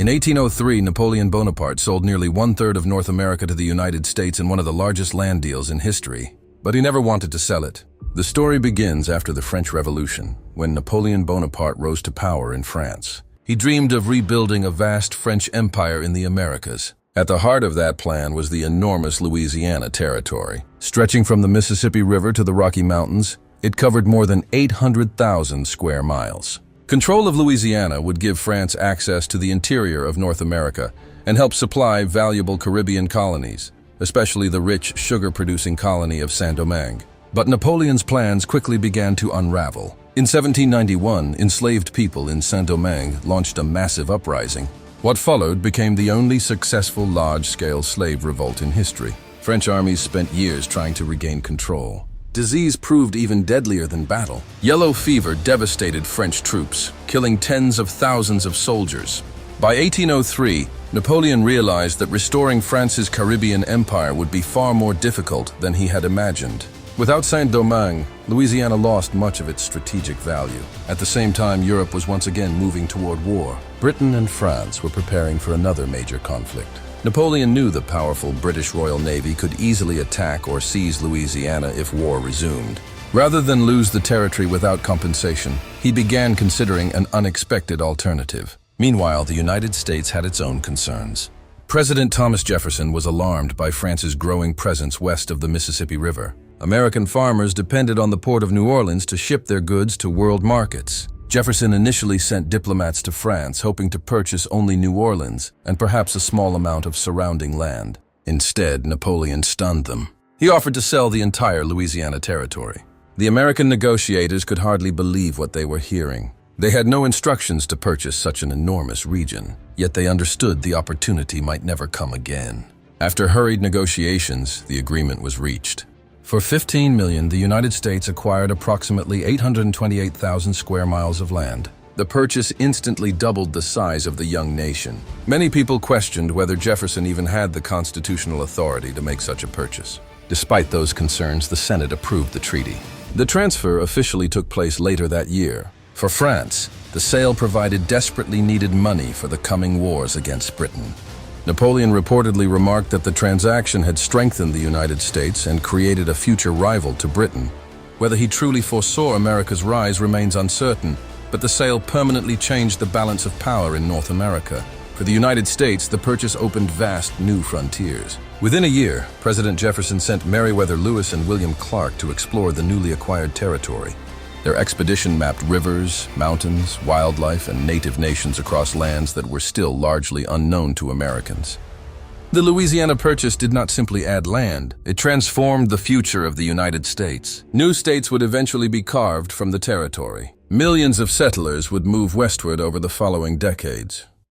In 1803, Napoleon Bonaparte sold nearly one-third of North America to the United States in one of the largest land deals in history. But he never wanted to sell it. The story begins after the French Revolution, when Napoleon Bonaparte rose to power in France. He dreamed of rebuilding a vast French empire in the Americas. At the heart of that plan was the enormous Louisiana Territory. Stretching from the Mississippi River to the Rocky Mountains, it covered more than 800,000 square miles. Control of Louisiana would give France access to the interior of North America and help supply valuable Caribbean colonies, especially the rich sugar-producing colony of Saint-Domingue. But Napoleon's plans quickly began to unravel. In 1791, enslaved people in Saint-Domingue launched a massive uprising. What followed became the only successful large-scale slave revolt in history. French armies spent years trying to regain control. Disease proved even deadlier than battle. Yellow fever devastated French troops, killing tens of thousands of soldiers. By 1803, Napoleon realized that restoring France's Caribbean empire would be far more difficult than he had imagined. Without Saint-Domingue, Louisiana lost much of its strategic value. At the same time, Europe was once again moving toward war. Britain and France were preparing for another major conflict. Napoleon knew the powerful British Royal Navy could easily attack or seize Louisiana if war resumed. Rather than lose the territory without compensation, he began considering an unexpected alternative. Meanwhile, the United States had its own concerns. President Thomas Jefferson was alarmed by France's growing presence west of the Mississippi River. American farmers depended on the port of New Orleans to ship their goods to world markets. Jefferson initially sent diplomats to France, hoping to purchase only New Orleans and perhaps a small amount of surrounding land. Instead, Napoleon stunned them. He offered to sell the entire Louisiana Territory. The American negotiators could hardly believe what they were hearing. They had no instructions to purchase such an enormous region, yet they understood the opportunity might never come again. After hurried negotiations, the agreement was reached. For $15 million, the United States acquired approximately 828,000 square miles of land. The purchase instantly doubled the size of the young nation. Many people questioned whether Jefferson even had the constitutional authority to make such a purchase. Despite those concerns, the Senate approved the treaty. The transfer officially took place later that year. For France, the sale provided desperately needed money for the coming wars against Britain. Napoleon reportedly remarked that the transaction had strengthened the United States and created a future rival to Britain. Whether he truly foresaw America's rise remains uncertain, but the sale permanently changed the balance of power in North America. For the United States, the purchase opened vast new frontiers. Within a year, President Jefferson sent Meriwether Lewis and William Clark to explore the newly acquired territory. Their expedition mapped rivers, mountains, wildlife, and native nations across lands that were still largely unknown to Americans. The Louisiana Purchase did not simply add land, it transformed the future of the United States. New states would eventually be carved from the territory. Millions of settlers would move westward over the following decades.